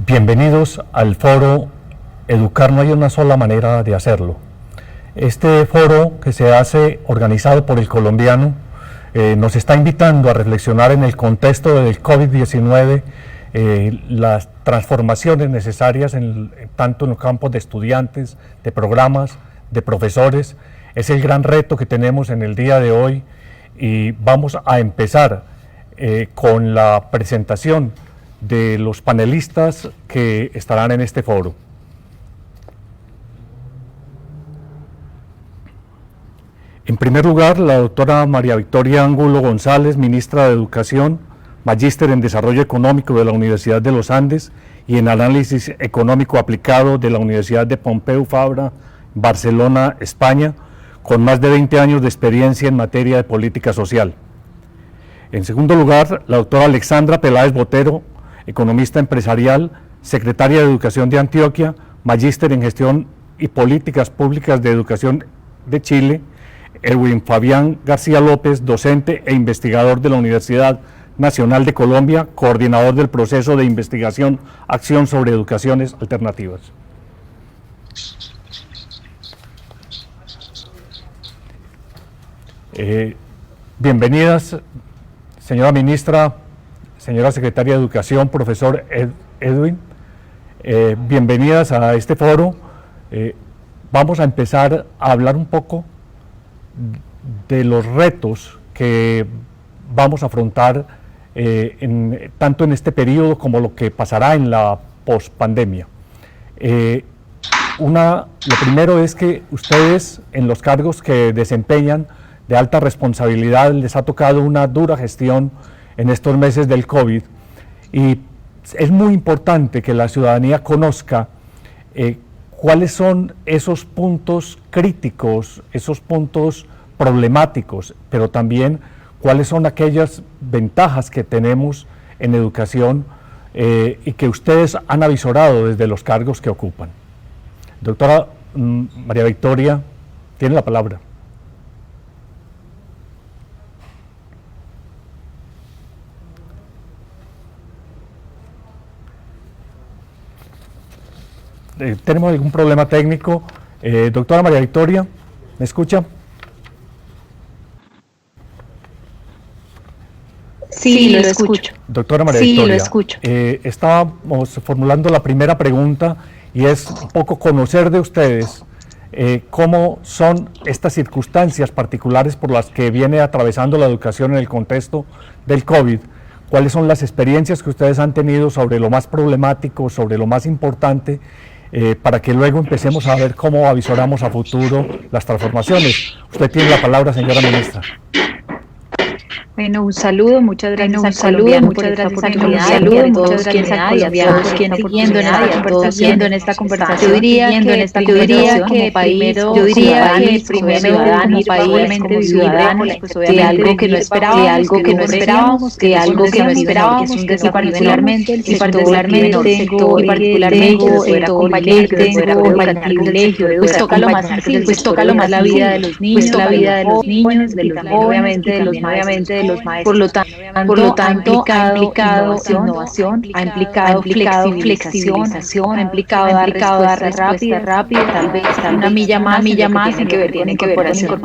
Bienvenidos al foro Educar no hay una sola manera de hacerlo. Este foro que se hace organizado por el colombiano nos está invitando a reflexionar en el contexto del COVID-19 las transformaciones necesarias tanto en los campos de estudiantes, de programas, de profesores. Es el gran reto que tenemos en el día de hoy y vamos a empezar con la presentación de los panelistas que estarán en este foro. En primer lugar, la doctora María Victoria Angulo González, ministra de Educación, magíster en Desarrollo Económico de la Universidad de los Andes y en Análisis Económico Aplicado de la Universidad de Pompeu Fabra, Barcelona, España, con más de 20 años de experiencia en materia de política social. En segundo lugar, la doctora Alexandra Peláez Botero, economista empresarial, secretaria de Educación de Antioquia, magíster en Gestión y Políticas Públicas de Educación de Chile. Erwin Fabián García López, docente e investigador de la Universidad Nacional de Colombia, coordinador del proceso de investigación Acción sobre Educaciones Alternativas. Bienvenidas, señora ministra, señora secretaria de Educación, profesor Edwin, bienvenidas a este foro. Vamos a empezar a hablar un poco de los retos que vamos a afrontar tanto en este periodo como lo que pasará en la pospandemia. Lo primero es que ustedes, en los cargos que desempeñan de alta responsabilidad, les ha tocado una dura gestión en estos meses del COVID, y es muy importante que la ciudadanía conozca cuáles son esos puntos críticos, esos puntos problemáticos, pero también cuáles son aquellas ventajas que tenemos en educación y que ustedes han avisorado desde los cargos que ocupan. Doctora María Victoria, tiene la palabra. Tenemos algún problema técnico. Doctora María Victoria, ¿me escucha? Sí, lo escucho. Doctora María Victoria, lo escucho. Estábamos formulando la primera pregunta y es un poco conocer de ustedes cómo son estas circunstancias particulares por las que viene atravesando la educación en el contexto del COVID. ¿Cuáles son las experiencias que ustedes han tenido sobre lo más problemático, sobre lo más importante, para que luego empecemos a ver cómo avisoramos a futuro las transformaciones? Usted tiene la palabra, señora ministra. Bueno, un saludo, muchas gracias a Colombia, muchas gracias a todos quienes están siguiendo en esta conversación. Yo diría que primero como país ciudadanos, pues de algo que no esperábamos, que es un desafío particularmente el sector y particularmente tengo el privilegio de pues toca lo más sencillo, pues toca lo más la vida de los niños, de los obviamente de los maestros. Por lo tanto ha implicado innovación, ha implicado flexibilización, ha implicado dar respuesta rápida, tal vez una milla más en que ver con incorporación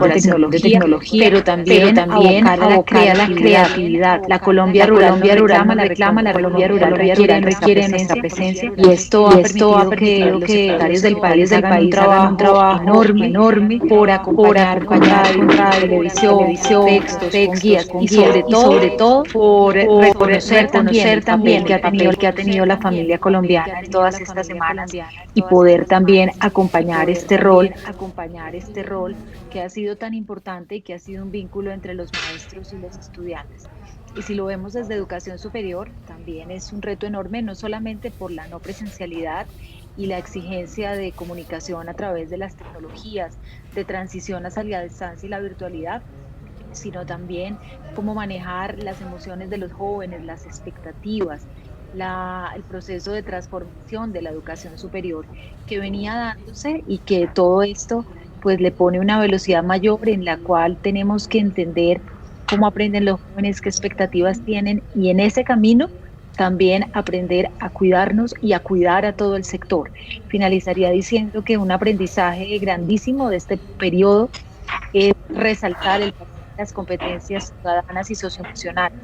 de tecnología, pero también abocar a la creatividad. La Colombia rural reclama, la Colombia rural requiere nuestra presencia, y esto ha permitido que los secretarios del país hagan un trabajo enorme por acompañar con televisión, textos, guías, y sobre todo por reconocer también el papel que ha tenido la familia colombiana en todas estas semanas, y poder también acompañar este rol que ha sido tan importante y que ha sido un vínculo entre los maestros y los estudiantes. Y si lo vemos desde educación superior, también es un reto enorme, no solamente por la no presencialidad y la exigencia de comunicación a través de las tecnologías, de transición hacia la distancia y la virtualidad, sino también cómo manejar las emociones de los jóvenes, las expectativas, el proceso de transformación de la educación superior que venía dándose, y que todo esto pues le pone una velocidad mayor en la cual tenemos que entender cómo aprenden los jóvenes, qué expectativas tienen, y en ese camino también aprender a cuidarnos y a cuidar a todo el sector. Finalizaría diciendo que un aprendizaje grandísimo de este periodo es resaltar las competencias ciudadanas y socioemocionales.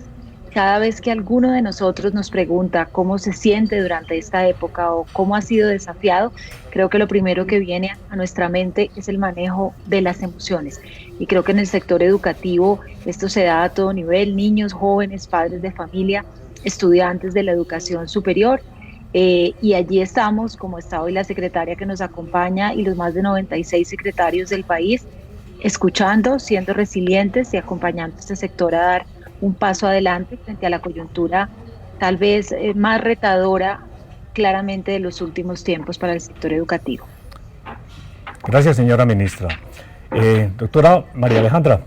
Cada vez que alguno de nosotros nos pregunta cómo se siente durante esta época o cómo ha sido desafiado, creo que lo primero que viene a nuestra mente es el manejo de las emociones. Y creo que en el sector educativo esto se da a todo nivel: niños, jóvenes, padres de familia, estudiantes de la educación superior. Y allí estamos, como está hoy la secretaria que nos acompaña y los más de 96 secretarios del país, escuchando, siendo resilientes y acompañando a este sector a dar un paso adelante frente a la coyuntura tal vez más retadora claramente de los últimos tiempos para el sector educativo. Gracias, señora ministra. Doctora María Alejandra,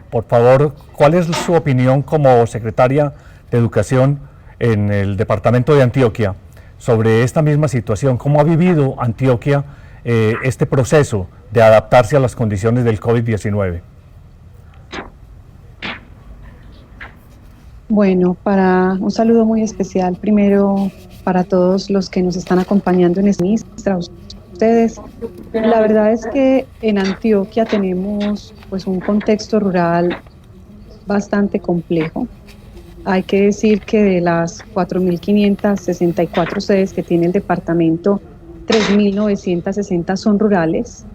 por favor, ¿cuál es su opinión como secretaria de Educación en el departamento de Antioquia sobre esta misma situación? ¿Cómo ha vivido Antioquia este proceso de adaptarse a las condiciones del COVID-19? Bueno, un saludo muy especial primero para todos los que nos están acompañando en esta ministra, ustedes. La verdad es que en Antioquia tenemos pues un contexto rural bastante complejo. Hay que decir que de las 4.564 sedes que tiene el departamento, 3.960 son rurales,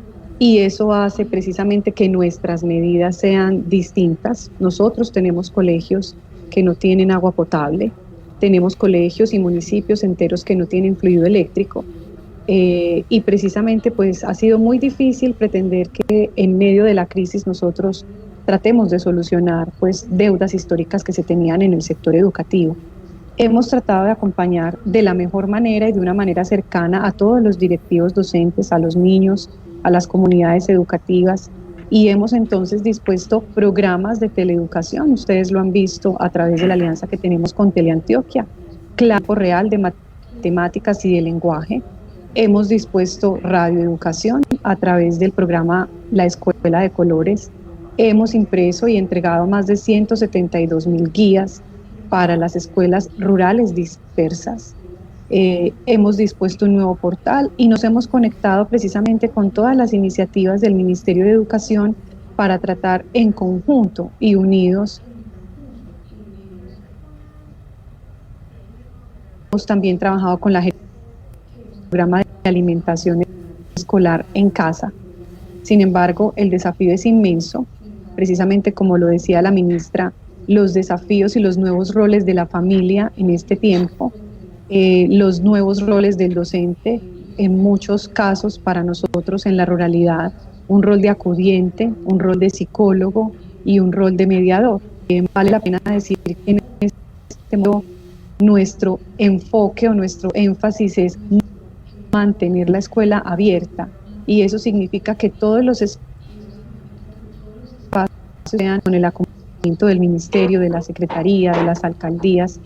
y eso hace precisamente que nuestras medidas sean distintas. Nosotros tenemos colegios que no tienen agua potable, tenemos colegios y municipios enteros que no tienen fluido eléctrico, y precisamente pues ha sido muy difícil pretender que en medio de la crisis nosotros tratemos de solucionar pues deudas históricas que se tenían en el sector educativo. Hemos tratado de acompañar de la mejor manera y de una manera cercana a todos los directivos docentes, a los niños, a las comunidades educativas, y hemos entonces dispuesto programas de teleeducación. Ustedes lo han visto a través de la alianza que tenemos con Teleantioquia, tiempo real de matemáticas y de lenguaje. Hemos dispuesto radioeducación a través del programa La Escuela de Colores. Hemos impreso y entregado más de 172.000 guías para las escuelas rurales dispersas. Hemos dispuesto un nuevo portal y nos hemos conectado precisamente con todas las iniciativas del Ministerio de Educación para tratar en conjunto y unidos. Hemos también trabajado con la programa de alimentación escolar en casa. Sin embargo, el desafío es inmenso, precisamente como lo decía la ministra, los desafíos y los nuevos roles de la familia en este tiempo, los nuevos roles del docente, en muchos casos para nosotros en la ruralidad, un rol de acudiente, un rol de psicólogo y un rol de mediador. Vale la pena decir que en este modo nuestro enfoque o nuestro énfasis es mantener la escuela abierta, y eso significa que todos los espacios sean con el acompañamiento del Ministerio, de la Secretaría, de las alcaldías,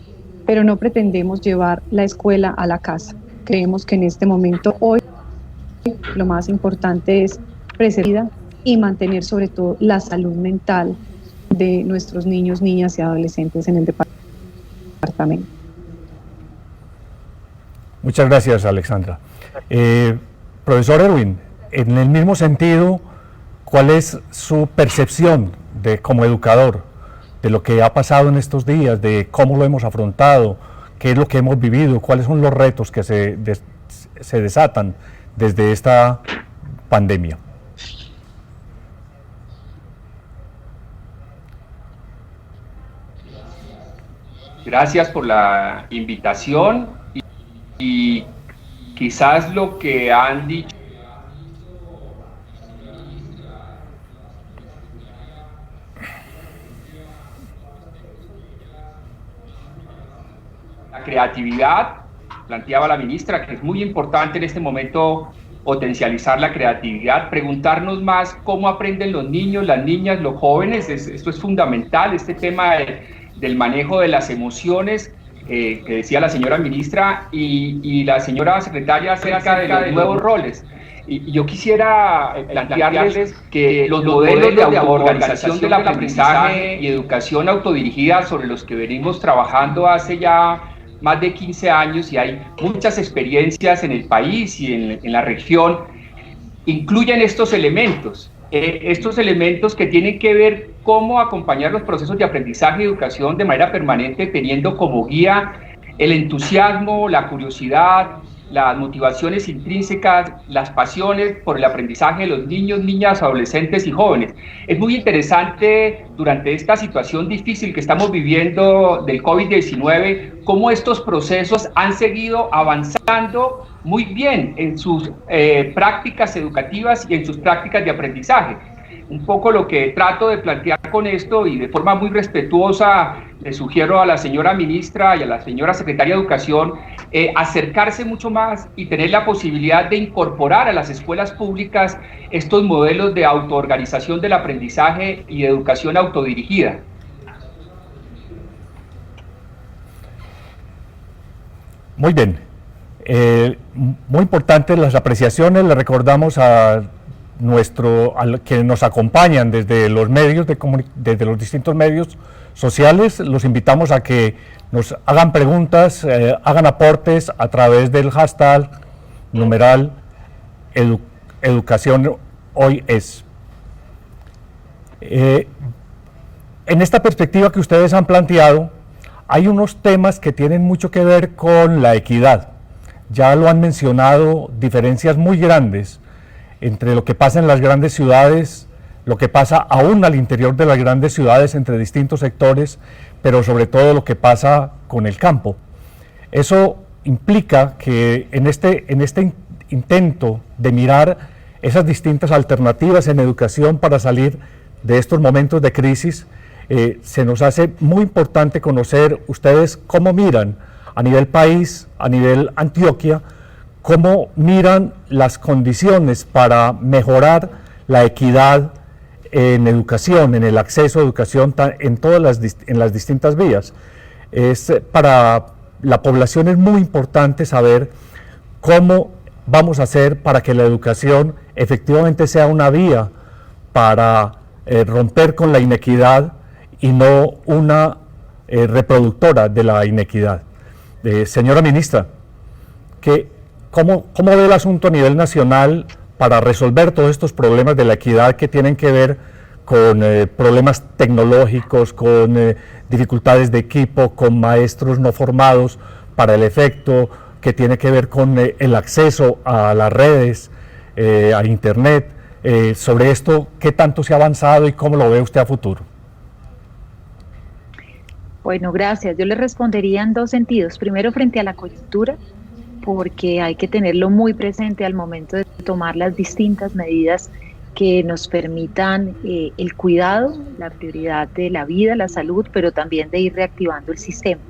pero no pretendemos llevar la escuela a la casa. Creemos que en este momento, hoy, lo más importante es preservar y mantener sobre todo la salud mental de nuestros niños, niñas y adolescentes en el departamento. Muchas gracias, Alexandra. Profesor Erwin, en el mismo sentido, ¿cuál es su percepción como educador de lo que ha pasado en estos días, de cómo lo hemos afrontado, qué es lo que hemos vivido, cuáles son los retos que se desatan desde esta pandemia? Gracias por la invitación y quizás lo que han dicho la creatividad, planteaba la ministra, que es muy importante en este momento potencializar la creatividad, preguntarnos más cómo aprenden los niños, las niñas, los jóvenes. Esto es fundamental, este tema del manejo de las emociones, que decía la señora ministra y la señora secretaria acerca de los nuevos roles. Y yo quisiera plantearles que los modelos de autoorganización del aprendizaje y educación autodirigida sobre los que venimos trabajando hace ya más de 15 años y hay muchas experiencias en el país y en la región, incluyen estos elementos que tienen que ver cómo acompañar los procesos de aprendizaje y educación de manera permanente, teniendo como guía el entusiasmo, la curiosidad, las motivaciones intrínsecas, las pasiones por el aprendizaje de los niños, niñas, adolescentes y jóvenes. Es muy interesante durante esta situación difícil que estamos viviendo del COVID-19, cómo estos procesos han seguido avanzando muy bien en sus prácticas educativas y en sus prácticas de aprendizaje. Un poco lo que trato de plantear con esto y de forma muy respetuosa le sugiero a la señora ministra y a la señora secretaria de Educación acercarse mucho más y tener la posibilidad de incorporar a las escuelas públicas estos modelos de autoorganización del aprendizaje y de educación autodirigida. Muy bien. Muy importantes las apreciaciones. Le recordamos a que nos acompañan desde los medios desde los distintos medios sociales, los invitamos a que nos hagan preguntas, hagan aportes a través del hashtag numeral Educación Hoy Es. En esta perspectiva que ustedes han planteado, hay unos temas que tienen mucho que ver con la equidad. Ya lo han mencionado, diferencias muy grandes entre lo que pasa en las grandes ciudades, lo que pasa aún al interior de las grandes ciudades entre distintos sectores, pero sobre todo lo que pasa con el campo. Eso implica que en este intento de mirar esas distintas alternativas en educación para salir de estos momentos de crisis, se nos hace muy importante conocer ustedes cómo miran a nivel país, a nivel Antioquia, cómo miran las condiciones para mejorar la equidad en educación, en el acceso a educación en las distintas vías. Para la población es muy importante saber cómo vamos a hacer para que la educación efectivamente sea una vía para romper con la inequidad y no una reproductora de la inequidad. Señora ministra, ¿cómo ve el asunto a nivel nacional para resolver todos estos problemas de la equidad que tienen que ver con problemas tecnológicos, con dificultades de equipo, con maestros no formados para el efecto, que tiene que ver con el acceso a las redes, a Internet? Sobre esto, ¿qué tanto se ha avanzado y cómo lo ve usted a futuro? Bueno, gracias. Yo le respondería en dos sentidos. Primero, frente a la coyuntura, porque hay que tenerlo muy presente al momento de tomar las distintas medidas que nos permitan el cuidado, la prioridad de la vida, la salud, pero también de ir reactivando el sistema.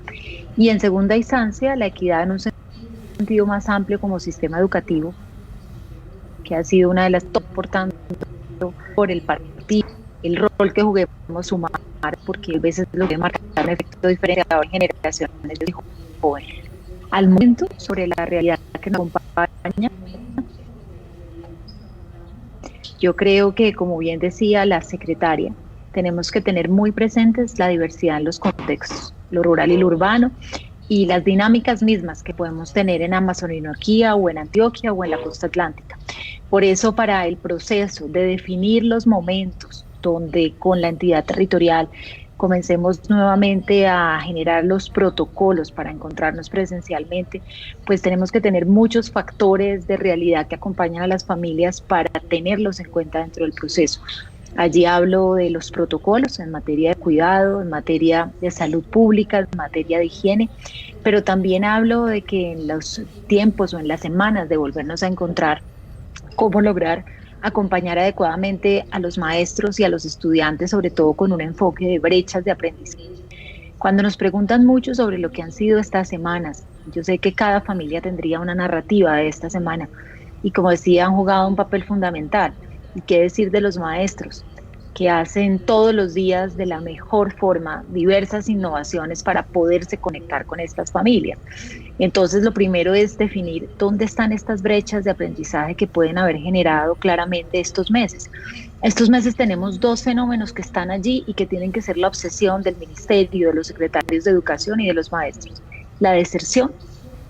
Y en segunda instancia, la equidad en un sentido más amplio como sistema educativo, que ha sido una de las por tanto por el partido, el rol que juguemos sumar, porque a veces lo que marca un efecto diferenciador en generaciones de jóvenes. Al momento, sobre la realidad que nos acompaña, yo creo que, como bien decía la secretaria, tenemos que tener muy presentes la diversidad en los contextos, lo rural y lo urbano, y las dinámicas mismas que podemos tener en Amazonía o en Antioquia o en la costa atlántica. Por eso, para el proceso de definir los momentos donde con la entidad territorial comencemos nuevamente a generar los protocolos para encontrarnos presencialmente, pues tenemos que tener muchos factores de realidad que acompañan a las familias para tenerlos en cuenta dentro del proceso. Allí hablo de los protocolos en materia de cuidado, en materia de salud pública, en materia de higiene, pero también hablo de que en los tiempos o en las semanas de volvernos a encontrar, cómo lograr acompañar adecuadamente a los maestros y a los estudiantes, sobre todo con un enfoque de brechas de aprendizaje. Cuando nos preguntan mucho sobre lo que han sido estas semanas, yo sé que cada familia tendría una narrativa de esta semana y, como decía, han jugado un papel fundamental. ¿Y qué decir de los maestros, que hacen todos los días de la mejor forma diversas innovaciones para poderse conectar con estas familias? Entonces, lo primero es definir dónde están estas brechas de aprendizaje que pueden haber generado claramente estos meses. Estos meses tenemos dos fenómenos que están allí y que tienen que ser la obsesión del ministerio, de los secretarios de educación y de los maestros: la deserción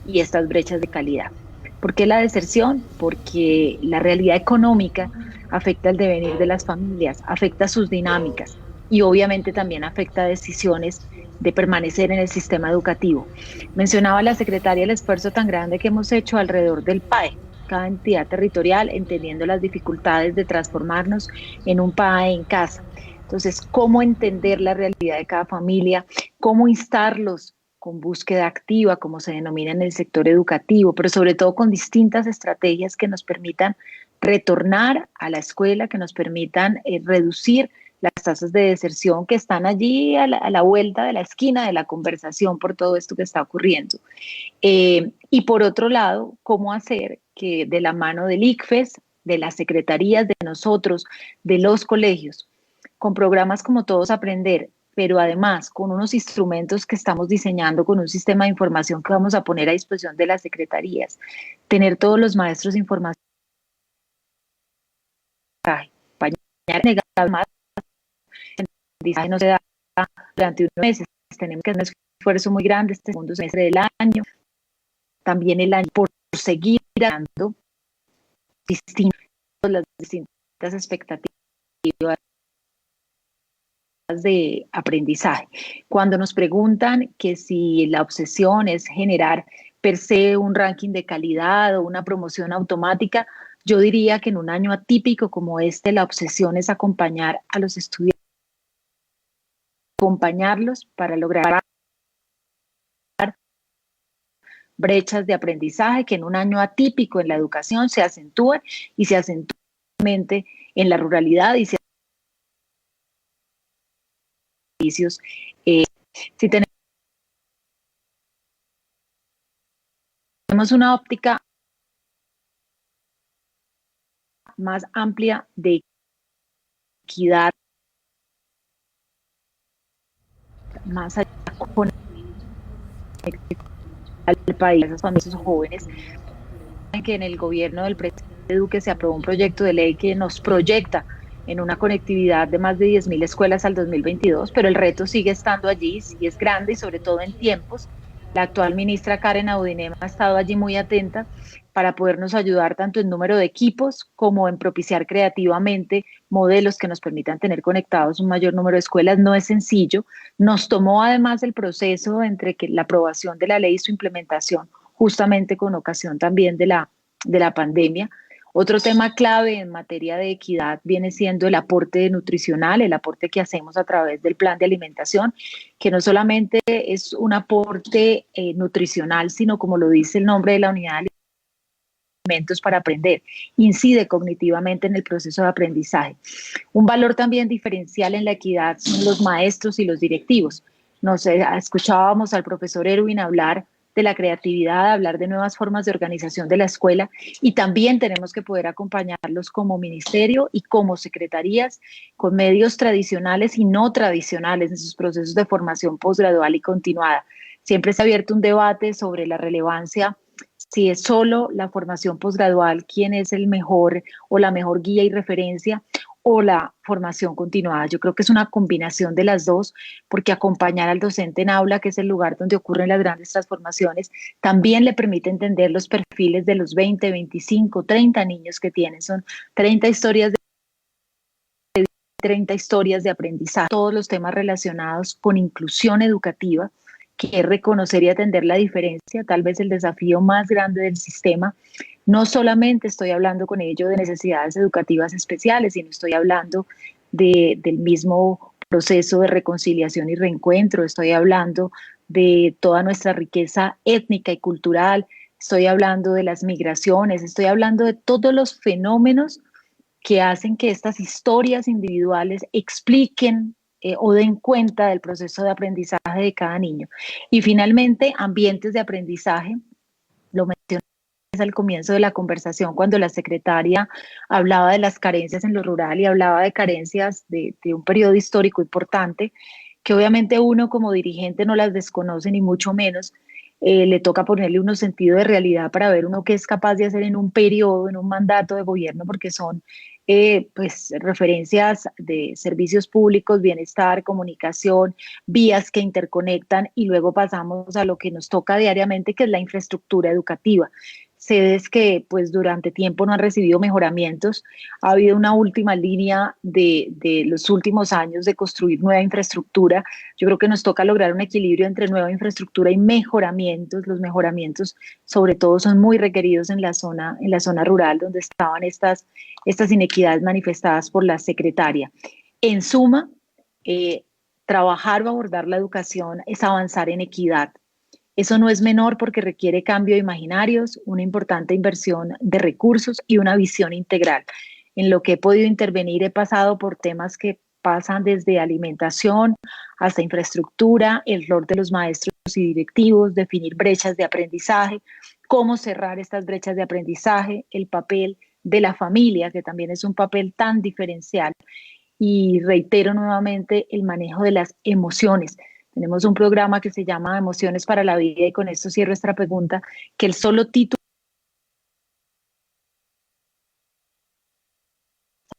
y estas brechas de calidad. ¿Por qué la deserción? Porque la realidad económica afecta el devenir de las familias, afecta sus dinámicas y obviamente también afecta decisiones de permanecer en el sistema educativo. Mencionaba la secretaria el esfuerzo tan grande que hemos hecho alrededor del PAE, cada entidad territorial, entendiendo las dificultades de transformarnos en un PAE en casa. Entonces, ¿cómo entender la realidad de cada familia? ¿Cómo instarlos con búsqueda activa, como se denomina en el sector educativo, pero sobre todo con distintas estrategias que nos permitan retornar a la escuela, que nos permitan reducir las tasas de deserción que están allí a la vuelta de la esquina de la conversación por todo esto que está ocurriendo? Y por otro lado, cómo hacer que de la mano del ICFES, de las secretarías, de nosotros, de los colegios, con programas como Todos Aprender, pero además con unos instrumentos que estamos diseñando, con un sistema de información que vamos a poner a disposición de las secretarías, tener todos los maestros información, más no se da durante unos meses, tenemos que hacer un esfuerzo muy grande este segundo semestre del año, también el año, por seguir dando las distintas expectativas de aprendizaje. Cuando nos preguntan que si la obsesión es generar per se un ranking de calidad o una promoción automática, yo diría que en un año atípico como este, la obsesión es acompañar a los estudiantes, acompañarlos para lograr brechas de aprendizaje que en un año atípico en la educación se acentúan y se acentúan en la ruralidad y se servicios. Si tenemos una óptica más amplia de equidad, más allá con el país, esas familias jóvenes, que en el gobierno del presidente Duque se aprobó un proyecto de ley que nos proyecta en una conectividad de más de 10.000 escuelas al 2022, pero el reto sigue estando allí, sí es grande y sobre todo en tiempos. La actual ministra Karen Audinem ha estado allí muy atenta para podernos ayudar tanto en número de equipos como en propiciar creativamente modelos que nos permitan tener conectados un mayor número de escuelas. No es sencillo. Nos tomó además el proceso entre que la aprobación de la ley y su implementación, justamente con ocasión también de la pandemia. Otro tema clave en materia de equidad viene siendo el aporte nutricional, el aporte que hacemos a través del plan de alimentación, que no solamente es un aporte nutricional, sino como lo dice el nombre de la unidad de alimentos para aprender, incide cognitivamente en el proceso de aprendizaje. Un valor también diferencial en la equidad son los maestros y los directivos. Escuchábamos al profesor Erwin hablar de la creatividad, hablar de nuevas formas de organización de la escuela, y también tenemos que poder acompañarlos como ministerio y como secretarías con medios tradicionales y no tradicionales en sus procesos de formación posgradual y continuada. Siempre se ha abierto un debate sobre la relevancia, si es solo la formación posgradual quién es el mejor o la mejor guía y referencia, o la formación continuada. Yo creo que es una combinación de las dos, porque acompañar al docente en aula, que es el lugar donde ocurren las grandes transformaciones, también le permite entender los perfiles de los 20, 25, 30 niños que tienen. Son 30 historias de aprendizaje, todos los temas relacionados con inclusión educativa, que es reconocer y atender la diferencia, tal vez el desafío más grande del sistema. No solamente estoy hablando con ello de necesidades educativas especiales, sino estoy hablando del mismo proceso de reconciliación y reencuentro, estoy hablando de toda nuestra riqueza étnica y cultural, estoy hablando de las migraciones, estoy hablando de todos los fenómenos que hacen que estas historias individuales expliquen o den cuenta del proceso de aprendizaje de cada niño. Y finalmente, ambientes de aprendizaje, lo mencioné al comienzo de la conversación cuando la secretaria hablaba de las carencias en lo rural y hablaba de carencias de un periodo histórico importante, que obviamente uno como dirigente no las desconoce ni mucho menos, le toca ponerle unos sentido de realidad para ver uno qué es capaz de hacer en un periodo, en un mandato de gobierno, porque son pues referencias de servicios públicos, bienestar, comunicación, vías que interconectan, y luego pasamos a lo que nos toca diariamente, que es la infraestructura educativa. Sedes que pues durante tiempo no han recibido mejoramientos. Ha habido una última línea de los últimos años de construir nueva infraestructura. Yo creo que nos toca lograr un equilibrio entre nueva infraestructura y mejoramientos. Los mejoramientos sobre todo son muy requeridos en la zona rural, donde estaban estas inequidades manifestadas por la secretaria. En suma, trabajar o abordar la educación es avanzar en equidad. Eso no es menor porque requiere cambio de imaginarios, una importante inversión de recursos y una visión integral. En lo que he podido intervenir he pasado por temas que pasan desde alimentación hasta infraestructura, el rol de los maestros y directivos, definir brechas de aprendizaje, cómo cerrar estas brechas de aprendizaje, el papel de la familia, que también es un papel tan diferencial, y reitero nuevamente el manejo de las emociones. Tenemos un programa que se llama Emociones para la Vida, y con esto cierro esta pregunta, que el solo título,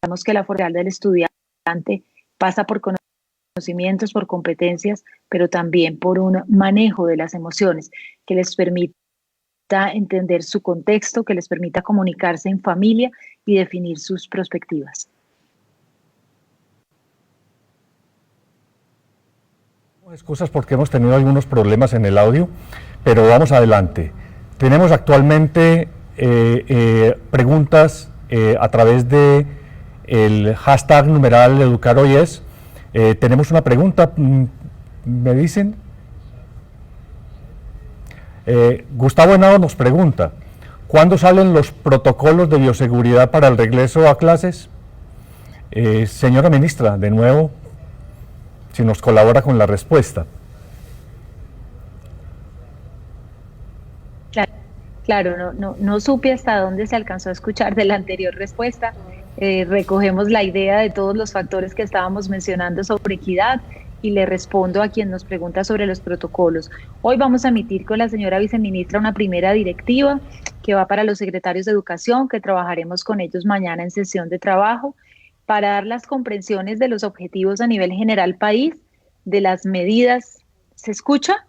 sabemos que la formación del estudiante pasa por conocimientos, por competencias, pero también por un manejo de las emociones que les permita entender su contexto, que les permita comunicarse en familia y definir sus perspectivas. Excusas porque hemos tenido algunos problemas en el audio, pero vamos adelante. Tenemos actualmente preguntas a través de el hashtag numeral EducarHoyes. Tenemos una pregunta, me dicen. Gustavo Henao nos pregunta, ¿cuándo salen los protocolos de bioseguridad para el regreso a clases? Señora ministra, de nuevo, si nos colabora con la respuesta. Claro, no supe hasta dónde se alcanzó a escuchar de la anterior respuesta. Recogemos la idea de todos los factores que estábamos mencionando sobre equidad y le respondo a quien nos pregunta sobre los protocolos. Hoy vamos a emitir con la señora viceministra una primera directiva que va para los secretarios de educación, que trabajaremos con ellos mañana en sesión de trabajo, para dar las comprensiones de los objetivos a nivel general país, de las medidas. ¿Se escucha?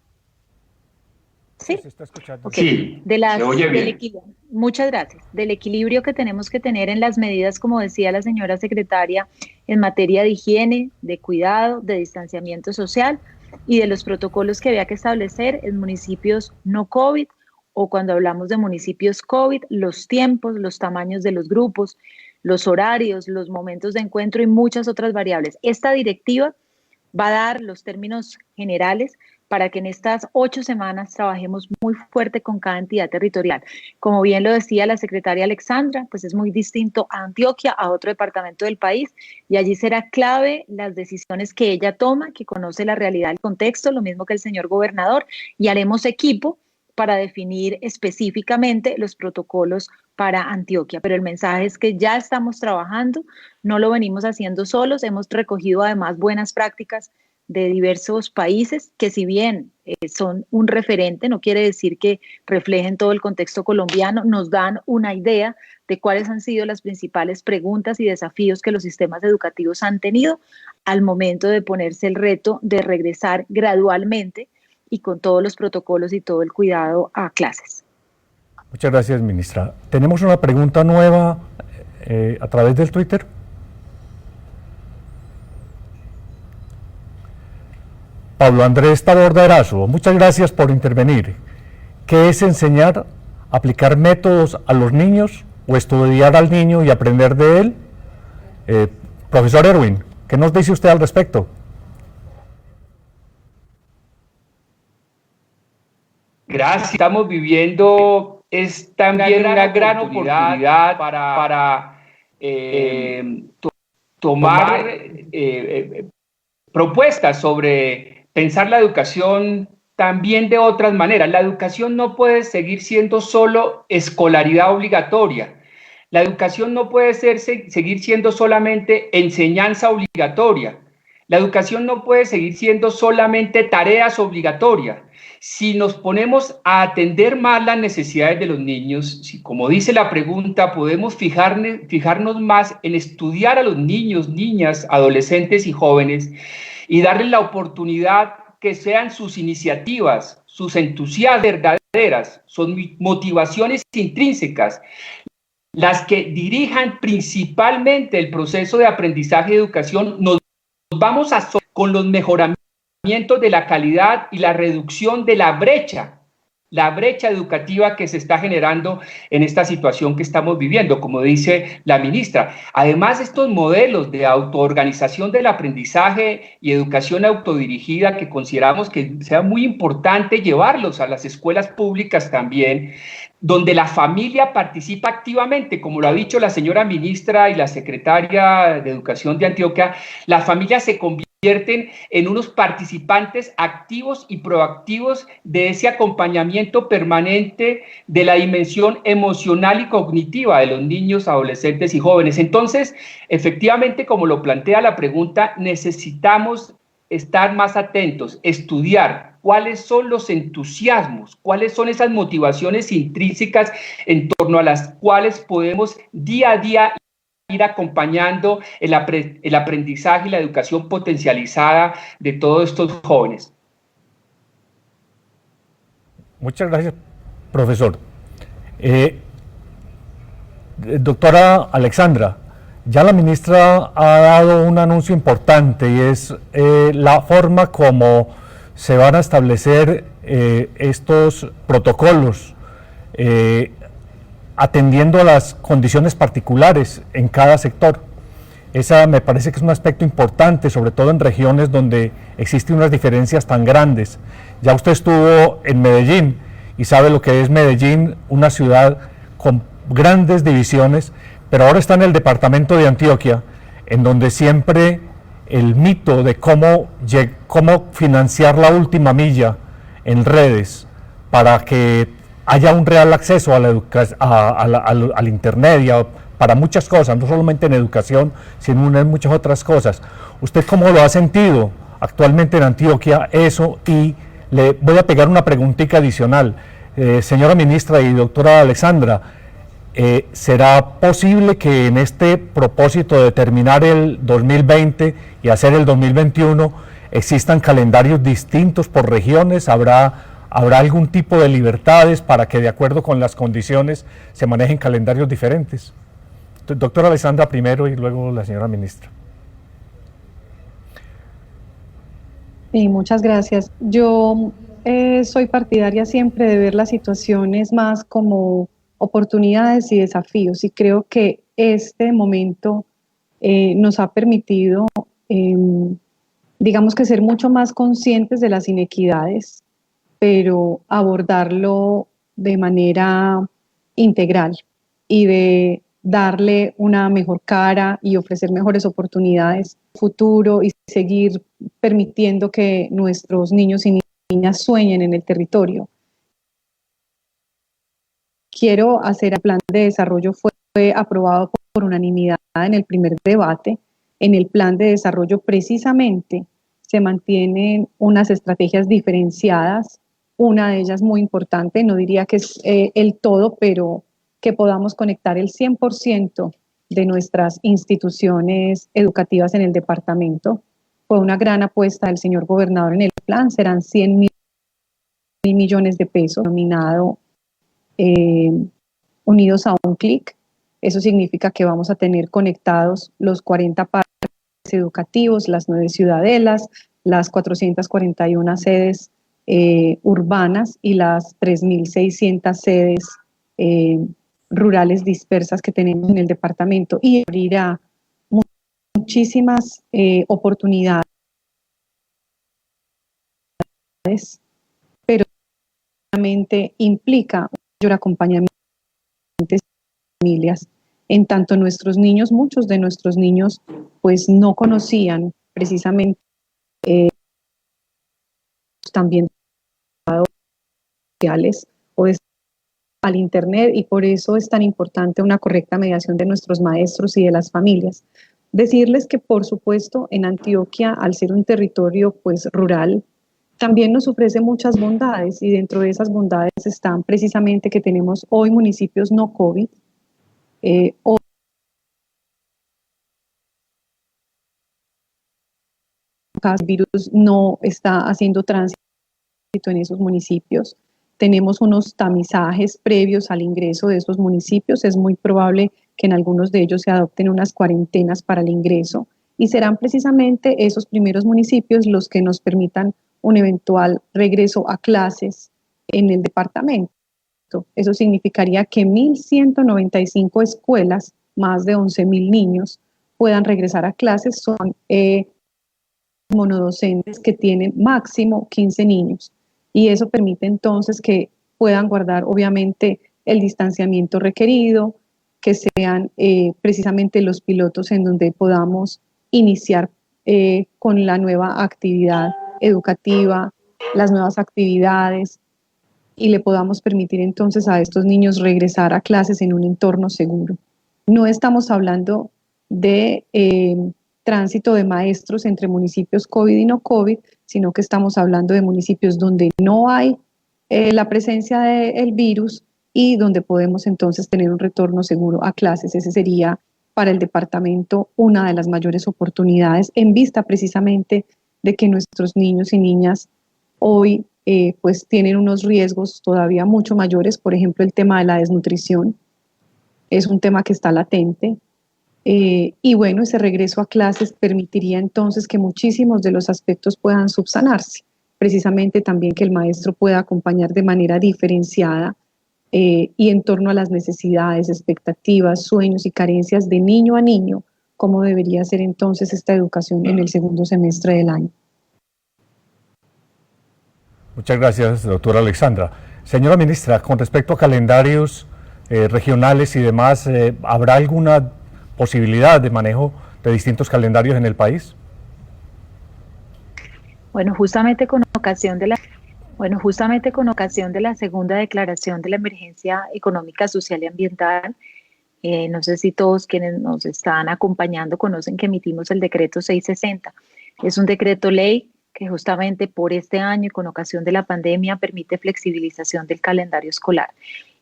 ¿Sí? Se está escuchando. Okay. Sí, se oye bien. Muchas gracias. Del equilibrio que tenemos que tener en las medidas, como decía la señora secretaria, en materia de higiene, de cuidado, de distanciamiento social y de los protocolos que había que establecer en municipios no COVID, o cuando hablamos de municipios COVID, los tiempos, los tamaños de los grupos, los horarios, los momentos de encuentro y muchas otras variables. Esta directiva va a dar los términos generales para que en estas 8 semanas trabajemos muy fuerte con cada entidad territorial. Como bien lo decía la secretaria Alexandra, pues es muy distinto a Antioquia, a otro departamento del país, y allí será clave las decisiones que ella toma, que conoce la realidad del contexto, lo mismo que el señor gobernador, y haremos equipo para definir específicamente los protocolos para Antioquia. Pero el mensaje es que ya estamos trabajando, no lo venimos haciendo solos, hemos recogido además buenas prácticas de diversos países que, si bien son un referente, no quiere decir que reflejen todo el contexto colombiano, nos dan una idea de cuáles han sido las principales preguntas y desafíos que los sistemas educativos han tenido al momento de ponerse el reto de regresar gradualmente y con todos los protocolos y todo el cuidado a clases. Muchas gracias, ministra. Tenemos una pregunta nueva a través del Twitter. Pablo Andrés Taborda Erazo, muchas gracias por intervenir. ¿Qué es enseñar, aplicar métodos a los niños o estudiar al niño y aprender de él? Profesor Erwin, ¿qué nos dice usted al respecto? Gracias. Estamos viviendo es también una gran oportunidad para tomar propuestas sobre pensar la educación también de otras maneras. La educación no puede seguir siendo solo escolaridad obligatoria. La educación no puede seguir siendo solamente enseñanza obligatoria. La educación no puede seguir siendo solamente tareas obligatorias. Si nos ponemos a atender más las necesidades de los niños, si, como dice la pregunta, podemos fijarnos más en estudiar a los niños, niñas, adolescentes y jóvenes y darles la oportunidad que sean sus iniciativas, sus entusiasmos verdaderas, son motivaciones intrínsecas, las que dirijan principalmente el proceso de aprendizaje y educación, nos vamos a con los mejoramientos de la calidad y la reducción de la brecha educativa que se está generando en esta situación que estamos viviendo, como dice la ministra. Además, estos modelos de autoorganización del aprendizaje y educación autodirigida que consideramos que sea muy importante llevarlos a las escuelas públicas también, donde la familia participa activamente, como lo ha dicho la señora ministra y la secretaria de Educación de Antioquia, las familias se convierten en unos participantes activos y proactivos de ese acompañamiento permanente de la dimensión emocional y cognitiva de los niños, adolescentes y jóvenes. Entonces, efectivamente, como lo plantea la pregunta, necesitamos estar más atentos, estudiar cuáles son los entusiasmos, cuáles son esas motivaciones intrínsecas en torno a las cuales podemos día a día ir acompañando el aprendizaje y la educación potencializada de todos estos jóvenes. Muchas gracias, profesor. Doctora Alexandra, ya la ministra ha dado un anuncio importante y es la forma como se van a establecer estos protocolos atendiendo a las condiciones particulares en cada sector. Esa me parece que es un aspecto importante, sobre todo en regiones donde existen unas diferencias tan grandes. Ya usted estuvo en Medellín y sabe lo que es Medellín, una ciudad con grandes divisiones, pero ahora está en el departamento de Antioquia, en donde siempre el mito de cómo financiar la última milla en redes para que haya un real acceso a al Internet y para muchas cosas, no solamente en educación, sino en muchas otras cosas. ¿Usted cómo lo ha sentido actualmente en Antioquia eso? Y le voy a pegar una preguntita adicional. Señora ministra y doctora Alexandra, ¿será posible que en este propósito de terminar el 2020 y hacer el 2021 existan calendarios distintos por regiones? ¿Habrá algún tipo de libertades para que de acuerdo con las condiciones se manejen calendarios diferentes? Doctora Alexandra primero y luego la señora ministra. Sí, muchas gracias. Yo soy partidaria siempre de ver las situaciones más como oportunidades y desafíos, y creo que este momento nos ha permitido, digamos que ser mucho más conscientes de las inequidades, pero abordarlo de manera integral y de darle una mejor cara y ofrecer mejores oportunidades futuro y seguir permitiendo que nuestros niños y niñas sueñen en el territorio. Quiero hacer el plan de desarrollo fue aprobado por unanimidad en el primer debate. En el plan de desarrollo precisamente se mantienen unas estrategias diferenciadas, una de ellas muy importante, no diría que es el todo, pero que podamos conectar el 100% de nuestras instituciones educativas en el departamento. Fue una gran apuesta del señor gobernador en el plan, serán 100.000 millones de pesos, denominado Unidos a un clic. Eso significa que vamos a tener conectados los 40 parques educativos, las 9 ciudadelas, las 441 sedes urbanas y las 3.600 sedes rurales dispersas que tenemos en el departamento, y abrirá muchísimas oportunidades, pero realmente implica un mayor acompañamiento de familias. En tanto muchos de nuestros niños pues no conocían precisamente también sociales o al Internet, y por eso es tan importante una correcta mediación de nuestros maestros y de las familias. Decirles que, por supuesto, en Antioquia, al ser un territorio pues rural, también nos ofrece muchas bondades, y dentro de esas bondades están precisamente que tenemos hoy municipios no COVID. Hoy el virus no está haciendo tránsito en esos municipios. Tenemos unos tamizajes previos al ingreso de esos municipios. Es muy probable que en algunos de ellos se adopten unas cuarentenas para el ingreso, y serán precisamente esos primeros municipios los que nos permitan un eventual regreso a clases en el departamento. Eso significaría que 1.195 escuelas, más de 11.000 niños, puedan regresar a clases. Son monodocentes que tienen máximo 15 niños, y eso permite entonces que puedan guardar obviamente el distanciamiento requerido, que sean precisamente los pilotos en donde podamos iniciar con la nueva actividad educativa, las nuevas actividades, y le podamos permitir entonces a estos niños regresar a clases en un entorno seguro. No estamos hablando de tránsito de maestros entre municipios COVID y no COVID, sino que estamos hablando de municipios donde no hay la presencia del virus y donde podemos entonces tener un retorno seguro a clases. Ese sería para el departamento una de las mayores oportunidades, en vista precisamente de que nuestros niños y niñas hoy pues tienen unos riesgos todavía mucho mayores. Por ejemplo, el tema de la desnutrición es un tema que está latente. Y bueno, ese regreso a clases permitiría entonces que muchísimos de los aspectos puedan subsanarse. Precisamente también que el maestro pueda acompañar de manera diferenciada y en torno a las necesidades, expectativas, sueños y carencias de niño a niño, cómo debería ser entonces esta educación en el segundo semestre del año. Muchas gracias, doctora Alexandra. Señora ministra, con respecto a calendarios regionales y demás, ¿habrá alguna posibilidad de manejo de distintos calendarios en el país? Bueno, justamente con ocasión de la segunda declaración de la emergencia económica, social y ambiental, no sé si todos quienes nos están acompañando conocen que emitimos el decreto 660. Es un decreto ley que justamente por este año y con ocasión de la pandemia permite flexibilización del calendario escolar,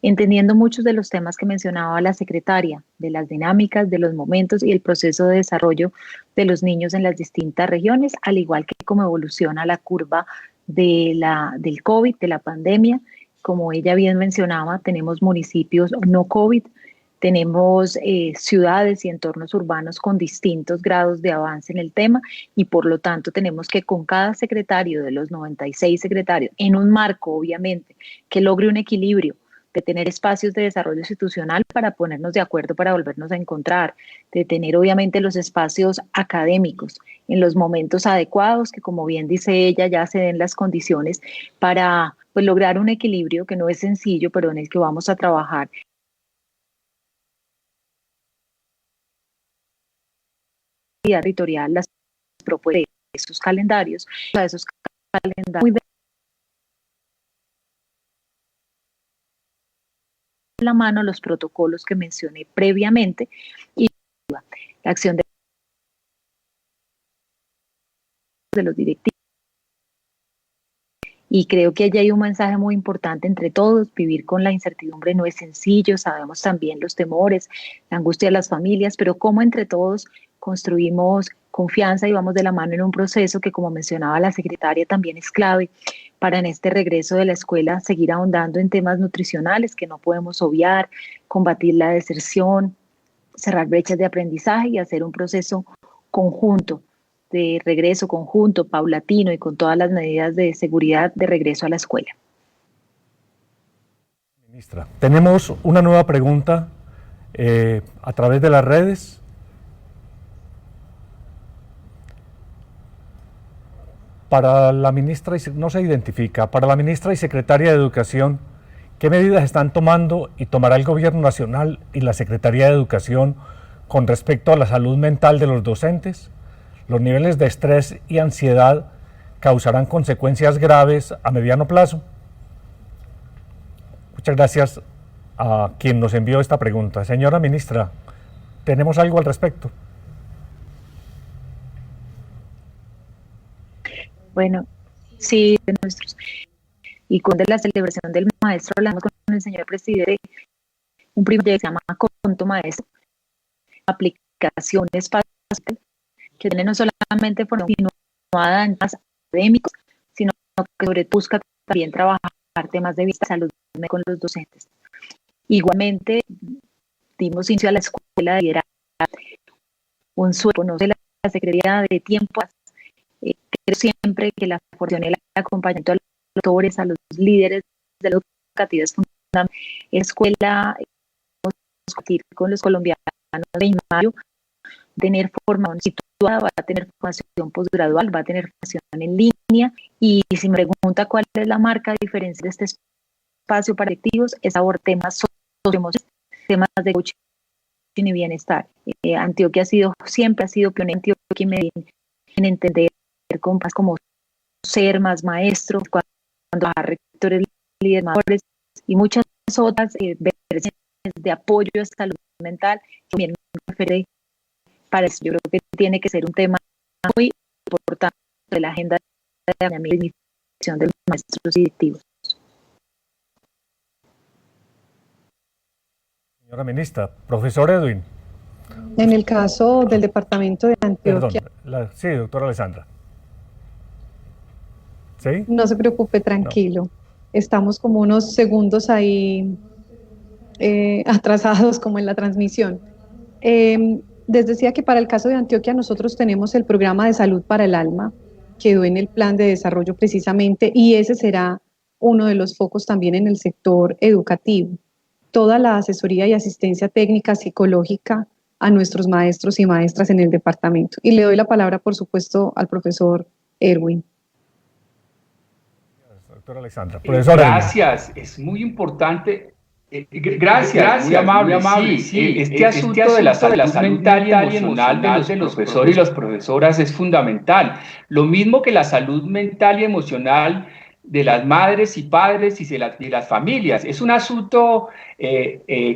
entendiendo muchos de los temas que mencionaba la secretaria, de las dinámicas, de los momentos y el proceso de desarrollo de los niños en las distintas regiones, al igual que cómo evoluciona la curva del COVID, de la pandemia. Como ella bien mencionaba, tenemos municipios no COVID, tenemos ciudades y entornos urbanos con distintos grados de avance en el tema, y por lo tanto tenemos que con cada secretario de los 96 secretarios, en un marco obviamente que logre un equilibrio de tener espacios de desarrollo institucional para ponernos de acuerdo, para volvernos a encontrar, de tener obviamente los espacios académicos en los momentos adecuados, que como bien dice ella, ya se den las condiciones para pues lograr un equilibrio que no es sencillo, pero en el que vamos a trabajar. Territorial, las propuestas de esos calendarios muy de la mano los protocolos que mencioné previamente y la acción de los directivos. Y creo que allí hay un mensaje muy importante entre todos. Vivir con la incertidumbre no es sencillo, sabemos también los temores, la angustia de las familias, pero cómo entre todos construimos confianza y vamos de la mano en un proceso que, como mencionaba la secretaria, también es clave para en este regreso de la escuela seguir ahondando en temas nutricionales que no podemos obviar, combatir la deserción, cerrar brechas de aprendizaje y hacer un proceso conjunto de regreso conjunto, paulatino y con todas las medidas de seguridad de regreso a la escuela. Ministra, tenemos una nueva pregunta a través de las redes. Para la ministra, no se identifica, para la ministra y secretaria de Educación, ¿qué medidas están tomando y tomará el Gobierno Nacional y la Secretaría de Educación con respecto a la salud mental de los docentes? Los niveles de estrés y ansiedad causarán consecuencias graves a mediano plazo. Muchas gracias a quien nos envió esta pregunta. Señora ministra, ¿tenemos algo al respecto? Bueno, sí, de nuestros. Y con de la celebración del maestro hablamos con el señor presidente un proyecto que se llama Conto Maestro, aplicaciones fáciles que tienen no solamente formación innovada en temas académicos, sino que sobre todo busca también trabajar temas de vista salud con los docentes. Igualmente, dimos inicio a la escuela de liderazgo, un sueño, conoce la Secretaría de Tiempo. Creo siempre que la formación y el acompañamiento a los doctores, a los líderes de la educativa es fundamental. En la escuela, discutir con los colombianos de mayo, tener formación situada, va a tener formación posgradual, va a tener formación en línea, y si me pregunta cuál es la marca de diferencia de este espacio para directivos, es abordar temas socioemocionales, temas de coaching y bienestar. Antioquia siempre ha sido pionera, Antioquia y Medellín, en entender compas como ser más maestros, cuando a rectores, líderes, mayores y muchas otras versiones de apoyo a salud mental, que también me refiere para eso. Yo creo que tiene que ser un tema muy importante de la agenda de la misión de los maestros y directivos. Señora ministra, profesor Edwin. En el caso del departamento de Antioquia. Perdón, sí, doctora Alessandra. ¿Sí? No se preocupe, tranquilo. No. Estamos como unos segundos ahí atrasados como en la transmisión. Les decía que para el caso de Antioquia nosotros tenemos el programa de salud para el alma, quedó en el plan de desarrollo precisamente, y ese será uno de los focos también en el sector educativo. Toda la asesoría y asistencia técnica, psicológica a nuestros maestros y maestras en el departamento. Y le doy la palabra, por supuesto, al profesor Erwin. Doctora Alessandra. Profesor Gracias, Erwin. Es muy importante. Gracias, muy amable. Sí, este asunto de la salud mental y emocional de los profesores y las profesoras es fundamental. Lo mismo que la salud mental y emocional de las madres y padres y de las familias. Es un asunto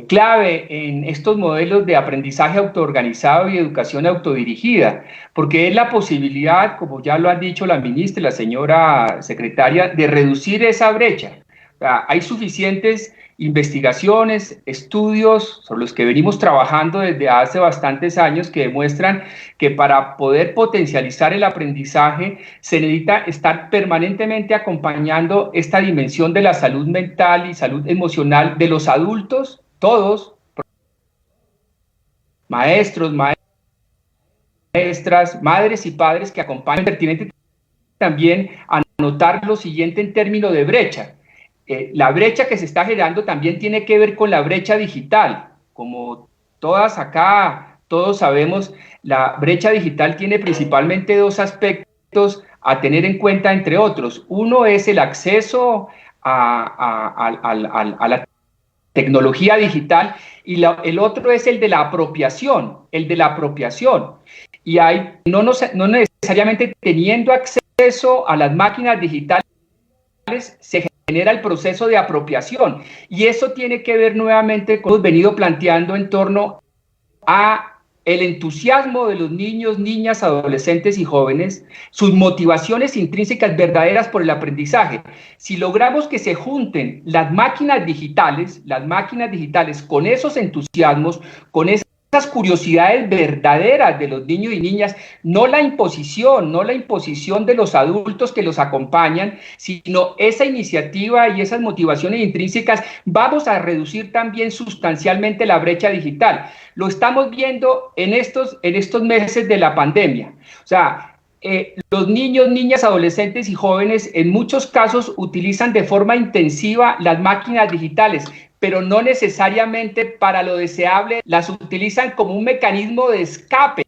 clave en estos modelos de aprendizaje autoorganizado y educación autodirigida, porque es la posibilidad, como ya lo han dicho la ministra y la señora secretaria, de reducir esa brecha. O sea, hay suficientes investigaciones, estudios sobre los que venimos trabajando desde hace bastantes años que demuestran que para poder potencializar el aprendizaje se necesita estar permanentemente acompañando esta dimensión de la salud mental y salud emocional de los adultos, todos, maestros, maestras, madres y padres que acompañan pertinentemente también a notar lo siguiente en términos de brecha. La brecha que se está generando también tiene que ver con la brecha digital. Como todos sabemos, la brecha digital tiene principalmente dos aspectos a tener en cuenta, entre otros. Uno es el acceso a la tecnología digital, y el otro es el de la apropiación, Y no necesariamente teniendo acceso a las máquinas digitales se genera el proceso de apropiación, y eso tiene que ver nuevamente con lo que hemos venido planteando en torno a el entusiasmo de los niños, niñas, adolescentes y jóvenes, sus motivaciones intrínsecas verdaderas por el aprendizaje. Si logramos que se junten las máquinas digitales con esos entusiasmos, con esas curiosidades verdaderas de los niños y niñas, no la imposición de los adultos que los acompañan, sino esa iniciativa y esas motivaciones intrínsecas, vamos a reducir también sustancialmente la brecha digital. Lo estamos viendo en estos meses de la pandemia. O sea, los niños, niñas, adolescentes y jóvenes en muchos casos utilizan de forma intensiva las máquinas digitales, pero no necesariamente para lo deseable, las utilizan como un mecanismo de escape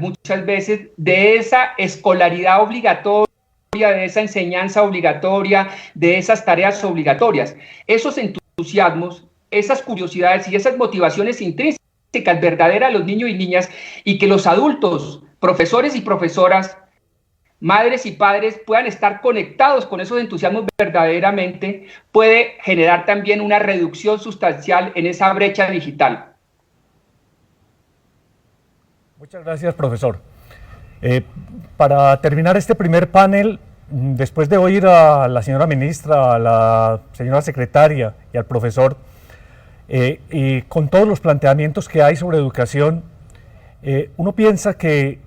muchas veces de esa escolaridad obligatoria, de esa enseñanza obligatoria, de esas tareas obligatorias. Esos entusiasmos, esas curiosidades y esas motivaciones intrínsecas verdaderas de los niños y niñas, y que los adultos, profesores y profesoras, madres y padres puedan estar conectados con esos entusiasmos verdaderamente, puede generar también una reducción sustancial en esa brecha digital. Muchas gracias, profesor. Para terminar este primer panel, después de oír a la señora ministra, a la señora secretaria y al profesor, y con todos los planteamientos que hay sobre educación, uno piensa que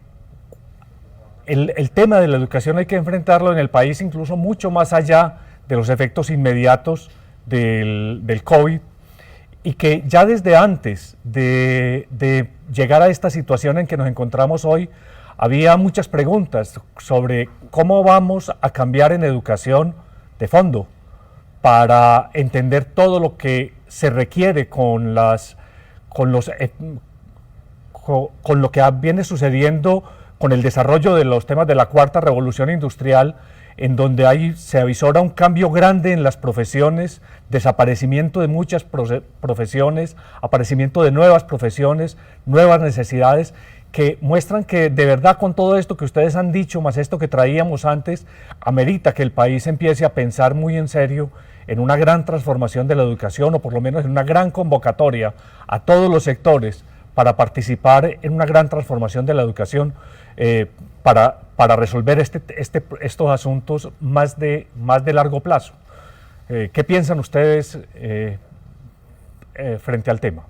el tema de la educación hay que enfrentarlo en el país incluso mucho más allá de los efectos inmediatos del COVID, y que ya desde antes de llegar a esta situación en que nos encontramos hoy, había muchas preguntas sobre cómo vamos a cambiar en educación de fondo para entender todo lo que se requiere con lo que viene sucediendo con el desarrollo de los temas de la cuarta revolución industrial, en donde se avisora un cambio grande en las profesiones, desaparecimiento de muchas profesiones, aparecimiento de nuevas profesiones, nuevas necesidades, que muestran que de verdad con todo esto que ustedes han dicho, más esto que traíamos antes, amerita que el país empiece a pensar muy en serio en una gran transformación de la educación, o por lo menos en una gran convocatoria a todos los sectores para participar en una gran transformación de la educación, para resolver estos asuntos más de largo plazo. ¿Qué piensan ustedes frente al tema?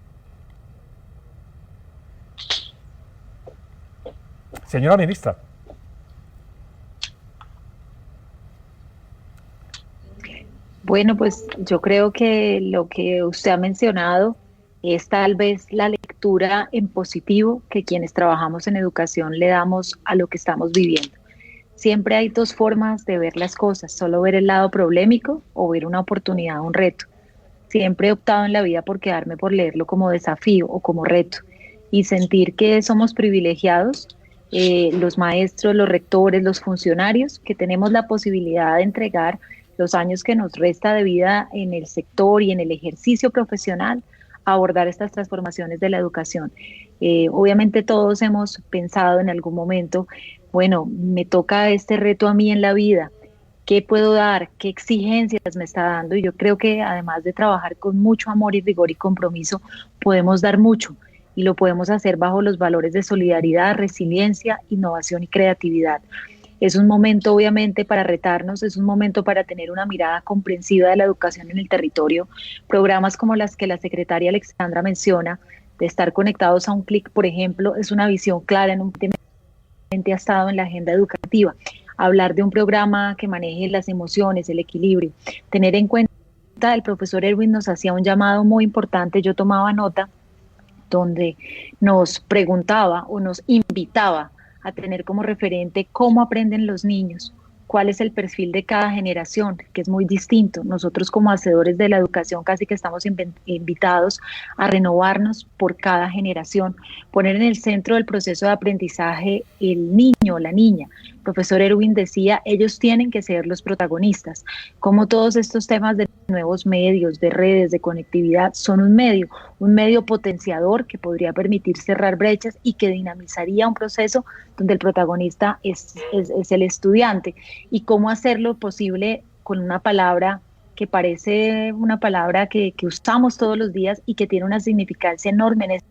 Señora ministra. Bueno, pues yo creo que lo que usted ha mencionado es tal vez la lectura en positivo que quienes trabajamos en educación le damos a lo que estamos viviendo. Siempre hay dos formas de ver las cosas, solo ver el lado problemático o ver una oportunidad, un reto. Siempre he optado en la vida por quedarme por leerlo como desafío o como reto y sentir que somos privilegiados, los maestros, los rectores, los funcionarios, que tenemos la posibilidad de entregar los años que nos resta de vida en el sector y en el ejercicio profesional a abordar estas transformaciones de la educación. Obviamente todos hemos pensado en algún momento, bueno, me toca este reto a mí en la vida, ¿qué puedo dar? ¿Qué exigencias me está dando? Y yo creo que además de trabajar con mucho amor y rigor y compromiso, podemos dar mucho. Y lo podemos hacer bajo los valores de solidaridad, resiliencia, innovación y creatividad. Es un momento obviamente para retarnos, es un momento para tener una mirada comprensiva de la educación en el territorio. Programas como las que la secretaria Alexandra menciona, de estar conectados a un clic, por ejemplo, es una visión clara en un tema que ha estado en la agenda educativa. Hablar de un programa que maneje las emociones, el equilibrio, tener en cuenta, el profesor Erwin nos hacía un llamado muy importante, yo tomaba nota, donde nos preguntaba o nos invitaba a tener como referente cómo aprenden los niños, cuál es el perfil de cada generación, que es muy distinto. Nosotros como hacedores de la educación casi que estamos invitados a renovarnos por cada generación, poner en el centro del proceso de aprendizaje el niño o la niña. El profesor Erwin decía, ellos tienen que ser los protagonistas. Como todos estos temas de nuevos medios, de redes, de conectividad, son un medio potenciador que podría permitir cerrar brechas y que dinamizaría un proceso donde el protagonista es el estudiante. Y cómo hacerlo posible con una palabra que parece una palabra que usamos todos los días y que tiene una significancia enorme en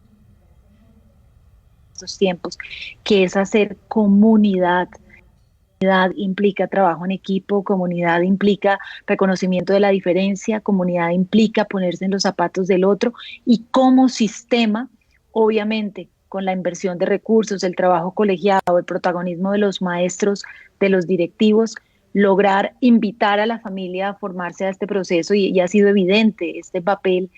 estos tiempos, que es hacer comunidad. Comunidad implica trabajo en equipo, comunidad implica reconocimiento de la diferencia, comunidad implica ponerse en los zapatos del otro y como sistema, obviamente, con la inversión de recursos, el trabajo colegiado, el protagonismo de los maestros, de los directivos, lograr invitar a la familia a formarse a este proceso y ha sido evidente este papel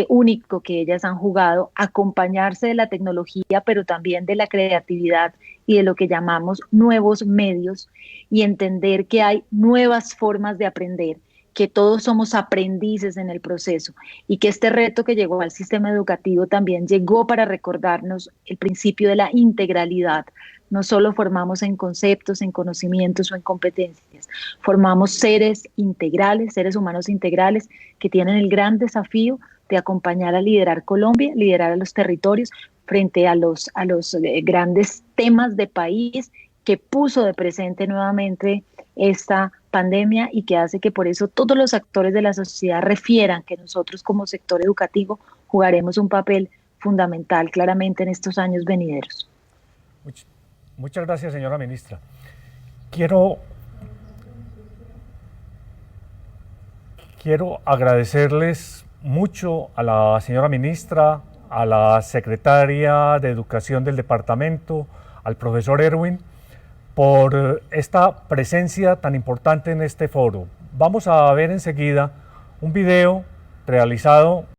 único que ellas han jugado, acompañarse de la tecnología, pero también de la creatividad y de lo que llamamos nuevos medios y entender que hay nuevas formas de aprender, que todos somos aprendices en el proceso y que este reto que llegó al sistema educativo también llegó para recordarnos el principio de la integralidad. No solo formamos en conceptos, en conocimientos o en competencias, formamos seres integrales, seres humanos integrales que tienen el gran desafío de acompañar a liderar Colombia, liderar a los territorios frente a los grandes temas de país que puso de presente nuevamente esta pandemia y que hace que por eso todos los actores de la sociedad refieran que nosotros como sector educativo jugaremos un papel fundamental claramente en estos años venideros. Muchas gracias, señora ministra. Quiero agradecerles mucho a la señora ministra, a la secretaria de Educación del departamento, al profesor Erwin, por esta presencia tan importante en este foro. Vamos a ver enseguida un video realizado